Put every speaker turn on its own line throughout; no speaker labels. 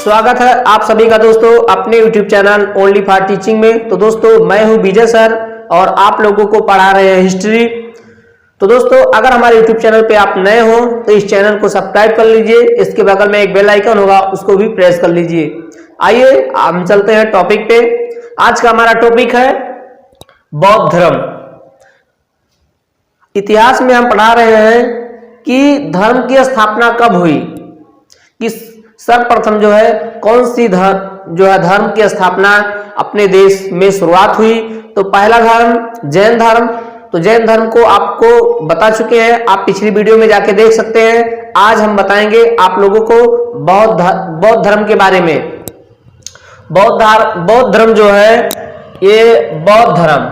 स्वागत है आप सभी का दोस्तों अपने YouTube channel only for teaching में। तो दोस्तों मैं हूं विजय सर और आप लोगों को पढ़ा रहे हैं हिस्ट्री। तो दोस्तों अगर हमारे YouTube चैनल पे आप नए हो तो इस चैनल को सब्सक्राइब कर लीजिए, इसके बगल में एक बेल आइकन होगा उसको भी प्रेस कर लीजिए। आइए हम चलते हैं टॉपिक पे। आज का हमारा टॉपिक है बौद्ध धर्म। इतिहास में हम पढ़ा रहे हैं कि धर्म की स्थापना कब हुई, कि सर्वप्रथम जो है कौन सी धर्म की स्थापना अपने देश में शुरुआत हुई। तो पहला धर्म जैन धर्म। तो जैन धर्म को आपको बता चुके हैं, आप पिछली वीडियो में जाके देख सकते हैं। आज हम बताएंगे आप लोगों को बौद्ध धर्म के बारे में। बौद्ध धर्म जो है ये बौद्ध धर्म,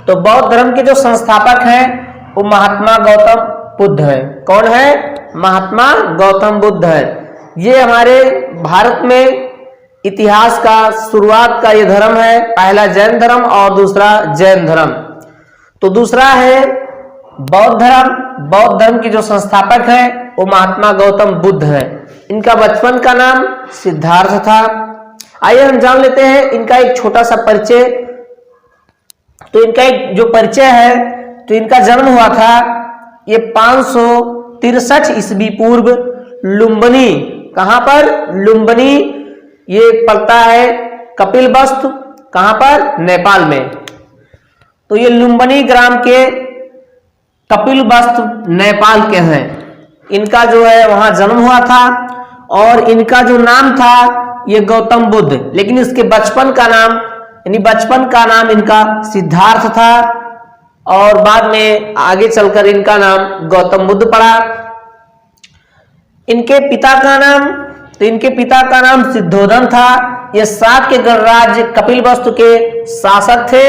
तो बौद्ध धर्म के जो संस्थापक हैं वो महात्मा गौतम बुद्ध है। कौन है? महात्मा गौतम बुद्ध है। ये हमारे भारत में इतिहास का शुरुआत का ये धर्म है। पहला जैन धर्म और दूसरा जैन धर्म। तो दूसरा है बौद्ध धर्म। बौद्ध धर्म की जो संस्थापक है वो महात्मा गौतम बुद्ध है। इनका बचपन का नाम सिद्धार्थ था। आइए हम जान लेते हैं इनका एक छोटा सा परिचय। तो इनका एक जो परिचय है, तो इनका जन्म हुआ था ये 563 ईस्वी पूर्व लुम्बिनी। कहां पर? लुम्बिनी। ये पड़ता है कपिलवस्तु। कहां पर? नेपाल में। तो ये लुम्बिनी ग्राम के कपिलवस्तु नेपाल के हैं। इनका जो है वहां जन्म हुआ था और इनका जो नाम था ये गौतम बुद्ध, लेकिन इसके बचपन का नाम इनका सिद्धार्थ था और बाद में आगे चलकर इनका नाम गौतम बुद्ध पड़ा। इनके पिता का नाम सिद्धोधन था। ये सात के गणराज्य कपिलवस्तु के शासक थे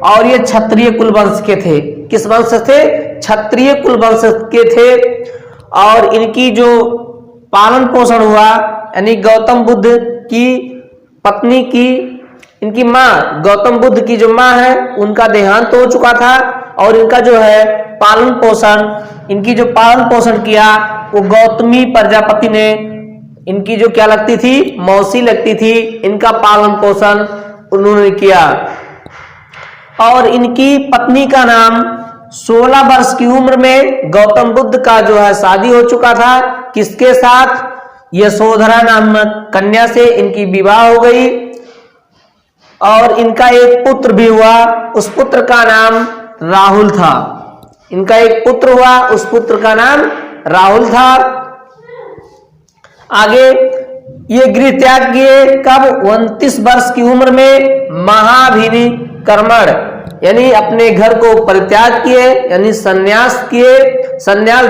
और ये क्षत्रिय कुल वंश के थे। किस वंश थे? क्षत्रिय कुल वंश के थे। और इनकी जो पालन पोषण हुआ, यानी गौतम बुद्ध की पत्नी की, इनकी माँ गौतम बुद्ध की जो माँ है उनका देहांत हो चुका था और इनका जो है इनकी जो पालन पोषण किया वो गौतमी प्रजापति ने, इनकी जो क्या लगती थी? मौसी लगती थी। इनका पालन पोषण उन्होंने किया। और इनकी पत्नी का नाम 16 वर्ष की उम्र में गौतम बुद्ध का जो है शादी हो चुका था। किसके साथ? यशोधरा नामक कन्या से इनकी विवाह हो गई और इनका एक पुत्र भी हुआ। उस पुत्र का नाम राहुल था। इनका एक पुत्र हुआ, उस पुत्र का नाम राहुल था। आगे ये गृह त्याग किए कब? 29 वर्ष की उम्र में महाभिनिक्रमण, यानी अपने घर को परित्याग किए, यानी संन्यास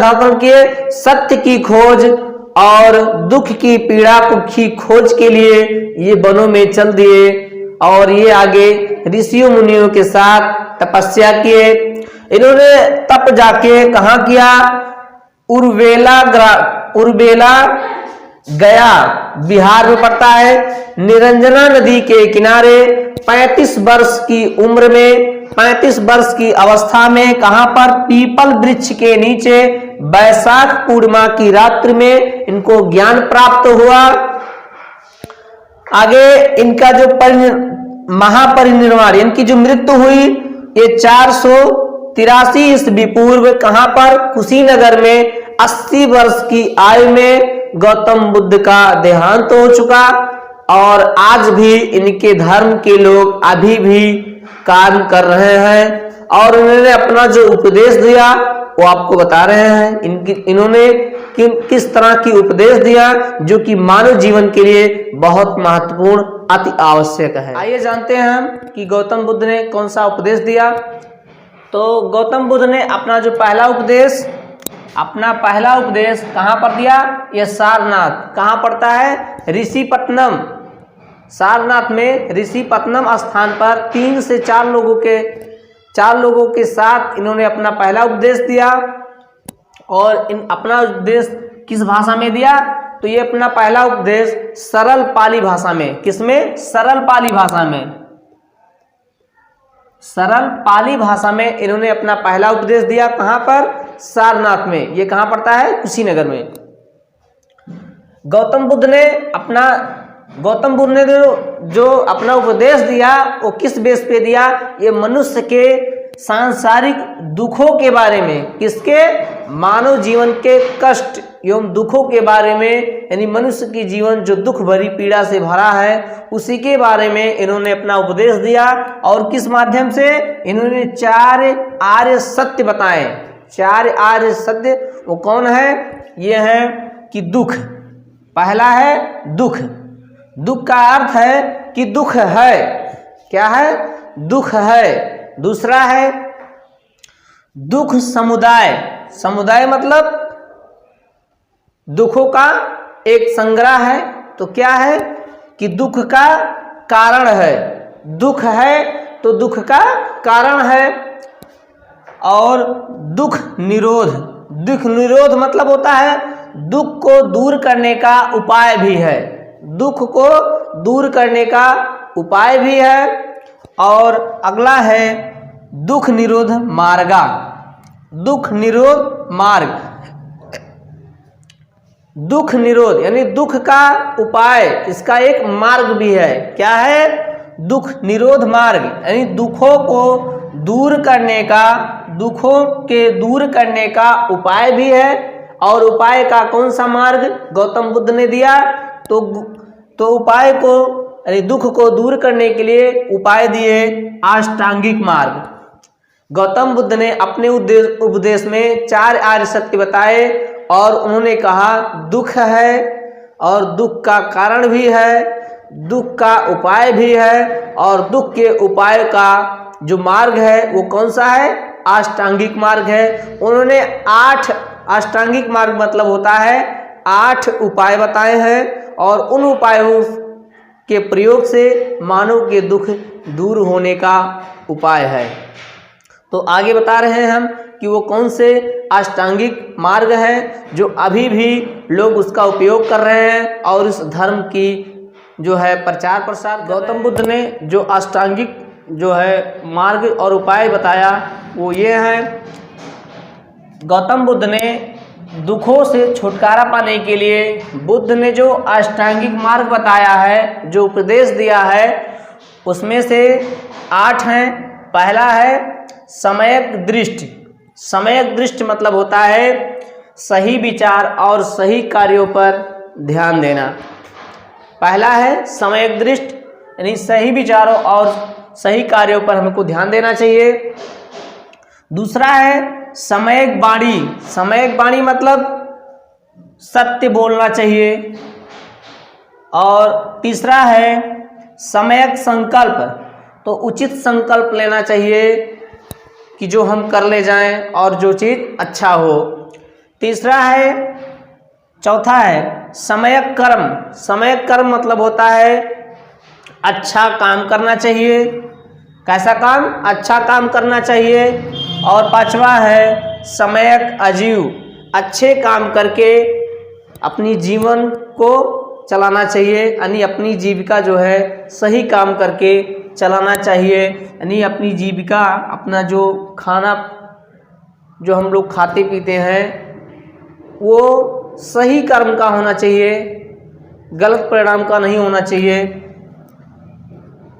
धारण किए। सत्य की खोज और दुख की पीड़ा की खोज के लिए ये वनों में चल दिए और ये आगे ऋषियों मुनियों के साथ तपस्या किए। इन्होंने तप जाके कहाँ किया? उर्वेला गया बिहार में पड़ता है। निरंजना नदी के किनारे 35 वर्ष की उम्र में, 35 वर्ष की अवस्था में, कहां पर? पीपल वृक्ष के नीचे वैशाख पूर्णिमा की रात्रि में इनको ज्ञान प्राप्त हुआ। आगे इनका जो महापरिनिर्वाण, इनकी जो मृत्यु हुई ये 483 ईस्वी पूर्व, कहां पर? कुशीनगर में 80 वर्ष की आयु में गौतम बुद्ध का देहांत हो चुका। और आज भी इनके धर्म के लोग अभी भी काम कर रहे हैं और उन्होंने अपना जो उपदेश दिया वो आपको बता रहे हैं। इन्होंने किस तरह की उपदेश दिया जो कि मानव जीवन के लिए बहुत महत्वपूर्ण, अति आवश्यक है। आइए जानते हैं हम कि गौतम बुद्ध ने कौन सा उपदेश दिया। तो गौतम बुद्ध ने अपना पहला उपदेश कहाँ पर दिया? यह सारनाथ। कहाँ पड़ता है? ऋषिपत्तनम। सारनाथ में ऋषिपत्तनम स्थान पर 3 से 4 लोगों के साथ इन्होंने अपना पहला उपदेश दिया। और अपना उपदेश किस भाषा में दिया? तो ये अपना पहला उपदेश सरल पाली भाषा में। किसमें? सरल पाली भाषा में। सरल पाली भाषा में इन्होंने अपना पहला उपदेश दिया। कहां पर? सारनाथ में। ये कहां पड़ता है? कुशीनगर में। गौतम बुद्ध ने अपना गौतम बुद्ध ने जो अपना उपदेश दिया वो किस बेस पे दिया? ये मनुष्य के सांसारिक दुखों के बारे में, किसके? मानव जीवन के कष्ट एवं दुखों के बारे में, यानी मनुष्य की जीवन जो दुख भरी पीड़ा से भरा है उसी के बारे में इन्होंने अपना उपदेश दिया। और किस माध्यम से? इन्होंने 4 आर्य सत्य बताए। 4 आर्य सत्य वो कौन है? ये है कि दुख, पहला है दुख। दुख का अर्थ है कि दुख है, क्या है? दुख है। दूसरा है दुख समुदाय। समुदाय मतलब दुखों का एक संग्रह है। तो क्या है कि दुख का कारण है, दुख है तो दुख का कारण है। और दुख निरोध। दुख निरोध मतलब होता है दुख को दूर करने का उपाय भी है, दुख को दूर करने का उपाय भी है। और अगला है दुख निरोध मार्गा। दुख निरोध मार्ग, दुख निरोध यानी दुख का उपाय, इसका एक मार्ग भी है। क्या है? दुख निरोध मार्ग, यानी दुखों को दूर करने का, दुखों के दूर करने का उपाय भी है। और उपाय का कौन सा मार्ग गौतम बुद्ध ने दिया? तो उपाय को, यानी दुख को दूर करने के लिए उपाय दिए अष्टांगिक मार्ग। गौतम बुद्ध ने अपने उपदेश में 4 आर्य सत्य बताए और उन्होंने कहा दुख है और दुख का कारण भी है, दुख का उपाय भी है। और दुख के उपाय का जो मार्ग है वो कौन सा है? अष्टांगिक मार्ग है। उन्होंने 8 अष्टांगिक मार्ग मतलब होता है 8 उपाय बताए हैं और उन उपायों के प्रयोग से मानव के दुख दूर होने का उपाय है। तो आगे बता रहे हैं हम कि वो कौन से अष्टांगिक मार्ग हैं जो अभी भी लोग उसका उपयोग कर रहे हैं और इस धर्म की जो है प्रचार प्रसार। गौतम बुद्ध ने जो अष्टांगिक जो है मार्ग और उपाय बताया वो ये है। गौतम बुद्ध ने दुखों से छुटकारा पाने के लिए बुद्ध ने जो अष्टांगिक मार्ग बताया है, जो उपदेश दिया है, उसमें से 8 हैं। पहला है सम्यक दृष्टि। सम्यक दृष्टि मतलब होता है सही विचार और सही कार्यों पर ध्यान देना। पहला है सम्यक दृष्टि, यानी सही विचारों और सही कार्यों पर हमको ध्यान देना चाहिए। दूसरा है सम्यक वाणी। सम्यक वाणी मतलब सत्य बोलना चाहिए। और तीसरा है सम्यक संकल्प, तो उचित संकल्प लेना चाहिए कि जो हम कर ले जाएं और जो चीज़ अच्छा हो। तीसरा है, चौथा है सम्यक कर्म। सम्यक कर्म मतलब होता है अच्छा काम करना चाहिए। कैसा काम? अच्छा काम करना चाहिए। और पांचवा है सम्यक आजीव। अच्छे काम करके अपनी जीवन को चलाना चाहिए, यानी अपनी जीविका जो है सही काम करके चलाना चाहिए। यानी अपनी जीविका, अपना जो खाना जो हम लोग खाते पीते हैं वो सही कर्म का होना चाहिए, गलत परिणाम का नहीं होना चाहिए।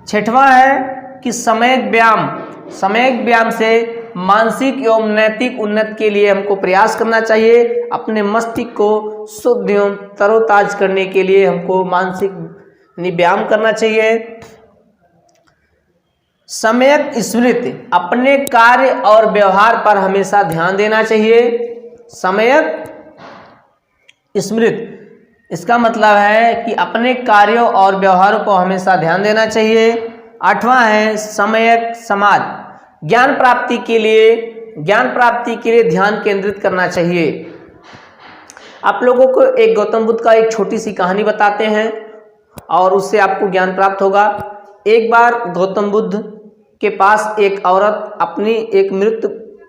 छठवां है कि सम्यक व्यायाम। सम्यक व्यायाम से मानसिक एवं नैतिक उन्नति के लिए हमको प्रयास करना चाहिए। अपने मस्तिष्क को शुद्ध एवं तरोताज करने के लिए हमको मानसिक व्यायाम करना चाहिए। सम्यक स्मृति, अपने कार्य और व्यवहार पर हमेशा ध्यान देना चाहिए। सम्यक स्मृति, इसका मतलब है कि अपने कार्यों और व्यवहारों को हमेशा ध्यान देना चाहिए। आठवां है सम्यक समाज। ज्ञान प्राप्ति के लिए ध्यान केंद्रित करना चाहिए। आप लोगों को एक गौतम बुद्ध का एक छोटी सी कहानी बताते हैं और उससे आपको ज्ञान प्राप्त होगा। एक बार गौतम बुद्ध के पास एक औरत अपनी एक मृत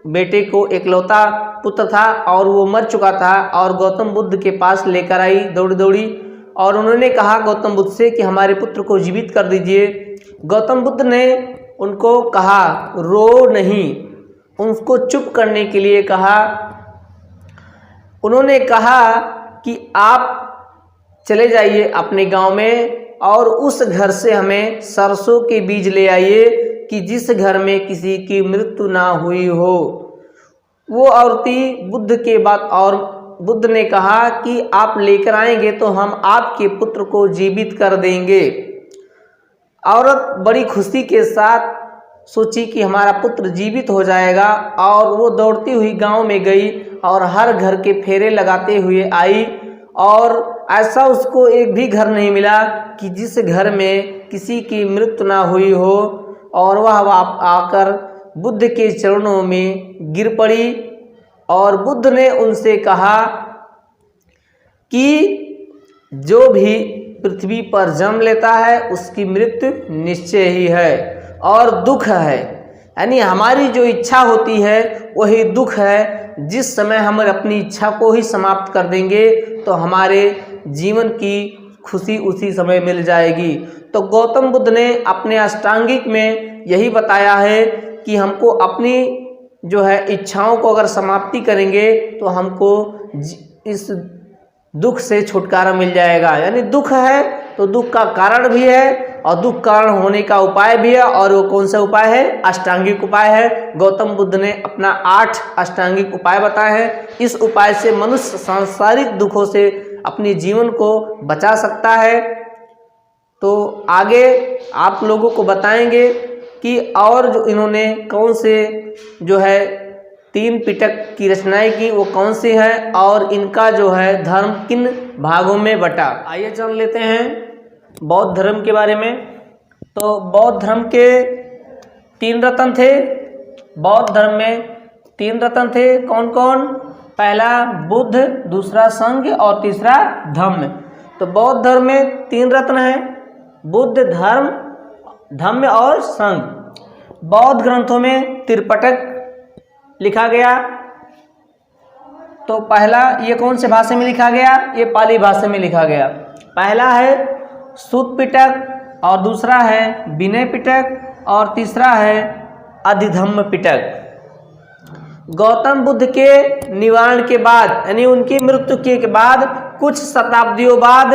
बेटे को, एकलौता पुत्र था और वो मर चुका था, और गौतम बुद्ध के पास लेकर आई दौड़ी दौड़ी और उन्होंने कहा गौतम बुद्ध से कि हमारे पुत्र को जीवित कर दीजिए। गौतम बुद्ध ने उनको कहा रो नहीं, उनको चुप करने के लिए कहा। उन्होंने कहा कि आप चले जाइए अपने गांव में और उस घर से हमें सरसों के बीज ले आइए कि जिस घर में किसी की मृत्यु ना हुई हो। वो औरती बुद्ध के बात और बुद्ध ने कहा कि आप लेकर आएंगे तो हम आपके पुत्र को जीवित कर देंगे। औरत बड़ी खुशी के साथ सोची कि हमारा पुत्र जीवित हो जाएगा और वो दौड़ती हुई गांव में गई और हर घर के फेरे लगाते हुए आई और ऐसा उसको एक भी घर नहीं मिला कि जिस घर में किसी की मृत्यु ना हुई हो। और वह आकर बुद्ध के चरणों में गिर पड़ी और बुद्ध ने उनसे कहा कि जो भी पृथ्वी पर जन्म लेता है उसकी मृत्यु निश्चय ही है और दुख है, यानी हमारी जो इच्छा होती है वही दुख है। जिस समय हम अपनी इच्छा को ही समाप्त कर देंगे तो हमारे जीवन की खुशी उसी समय मिल जाएगी। तो गौतम बुद्ध ने अपने अष्टांगिक में यही बताया है कि हमको अपनी जो है इच्छाओं को अगर समाप्ति करेंगे तो हमको इस दुख से छुटकारा मिल जाएगा। यानी दुख है तो दुख का कारण भी है और दुख कारण होने का उपाय भी है, और वो कौन सा उपाय है? अष्टांगिक उपाय है। गौतम बुद्ध ने अपना 8 अष्टांगिक उपाय बताए हैं। इस उपाय से मनुष्य सांसारिक दुखों से अपने जीवन को बचा सकता है। तो आगे आप लोगों को बताएंगे कि और जो इन्होंने कौन से जो है 3 पिटक की रचनाएं की वो कौन सी है और इनका जो है धर्म किन भागों में बटा। आइए जान लेते हैं बौद्ध धर्म के बारे में। तो बौद्ध धर्म के 3 रत्न थे। बौद्ध धर्म में 3 रत्न थे। कौन कौन? पहला बुद्ध, दूसरा संघ और तीसरा धम्म। तो बौद्ध धर्म में 3 रत्न हैं, बुद्ध, धर्म, धम्म और संघ। बौद्ध ग्रंथों में त्रिपिटक लिखा गया। तो पहला ये कौन से भाषा में लिखा गया? ये पाली भाषा में लिखा गया। पहला है सुत्त पिटक और दूसरा है विनय पिटक और तीसरा है अधिधम्म पिटक। गौतम बुद्ध के निवारण के बाद यानी उनकी मृत्यु के बाद कुछ शताब्दियों बाद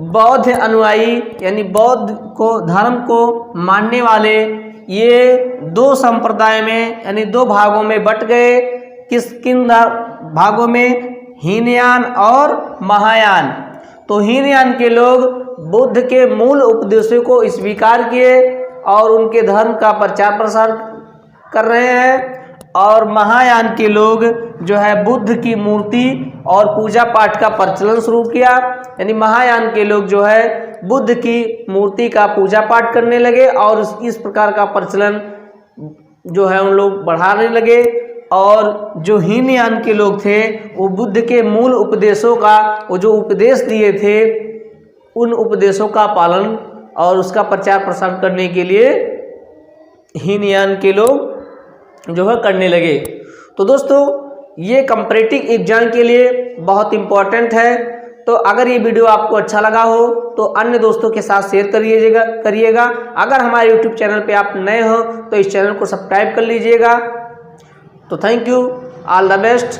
बौद्ध अनुयायी यानी बौद्ध को धर्म को मानने वाले ये 2 संप्रदाय में यानी 2 भागों में बट गए। किन भागों में? हीनयान और महायान। तो हीनयान के लोग बुद्ध के मूल उपदेशों को स्वीकार किए और उनके धर्म का प्रचार प्रसार कर रहे हैं, और महायान के लोग जो है बुद्ध की मूर्ति और पूजा पाठ का प्रचलन शुरू किया। यानी महायान के लोग जो है बुद्ध की मूर्ति का पूजा पाठ करने लगे और इस प्रकार का प्रचलन जो है उन लोग बढ़ाने लगे। और जो हीनयान के लोग थे वो बुद्ध के मूल उपदेशों का वो जो उपदेश दिए थे उन उपदेशों का पालन और उसका प्रचार प्रसार करने के लिए हीनयान के लोग जो है करने लगे। तो दोस्तों ये कंपैरेटिव एग्जाम के लिए बहुत इम्पोर्टेंट है। तो अगर ये वीडियो आपको अच्छा लगा हो तो अन्य दोस्तों के साथ शेयर करिएगा। अगर हमारे YouTube चैनल पे आप नए हो तो इस चैनल को सब्सक्राइब कर लीजिएगा। तो thank you, all the best.